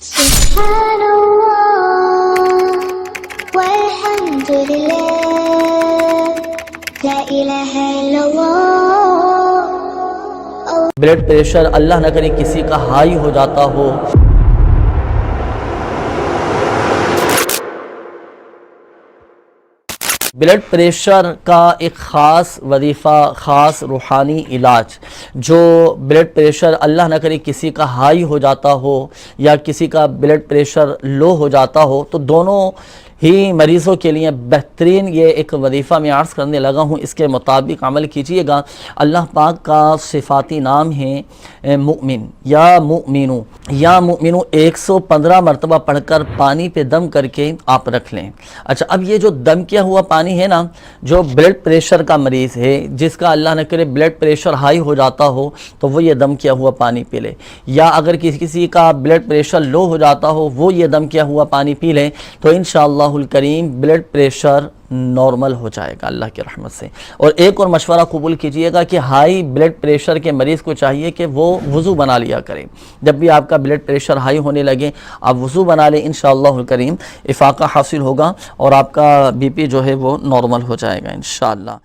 سبحان اللہ والحمد للہ لا الہ الا اللہ۔ بلڈ پریشر اللہ نہ کرے کسی کا ہائی ہو جاتا ہو، بلڈ پریشر کا ایک خاص وظیفہ، خاص روحانی علاج، جو بلڈ پریشر اللہ نہ کرے کسی کا ہائی ہو جاتا ہو یا کسی کا بلڈ پریشر لو ہو جاتا ہو، تو دونوں ہی مریضوں کے لیے بہترین یہ ایک وظیفہ میں عرض کرنے لگا ہوں، اس کے مطابق عمل کیجئے گا۔ اللہ پاک کا صفاتی نام ہے مؤمن یا مؤمنو، یا مؤمنو 115 مرتبہ پڑھ کر پانی پہ دم کر کے آپ رکھ لیں۔ اچھا، اب یہ جو دم کیا ہوا پانی ہے نا، جو بلڈ پریشر کا مریض ہے، جس کا اللہ نہ کرے بلڈ پریشر ہائی ہو جاتا ہو، تو وہ یہ دم کیا ہوا پانی پی لے، یا اگر کسی کا بلڈ پریشر لو ہو جاتا ہو، وہ یہ دم کیا ہوا پانی پی لے، تو انشاءاللہ الکریم بلڈ پریشر نارمل ہو جائے گا اللہ کی رحمت سے۔ اور ایک اور مشورہ قبول کیجئے گا کہ ہائی بلڈ پریشر کے مریض کو چاہیے کہ وہ وضو بنا لیا کرے۔ جب بھی آپ کا بلڈ پریشر ہائی ہونے لگے، آپ وضو بنا لیں، انشاءاللہ الکریم افاقہ حاصل ہوگا اور آپ کا بی پی جو ہے وہ نارمل ہو جائے گا انشاءاللہ۔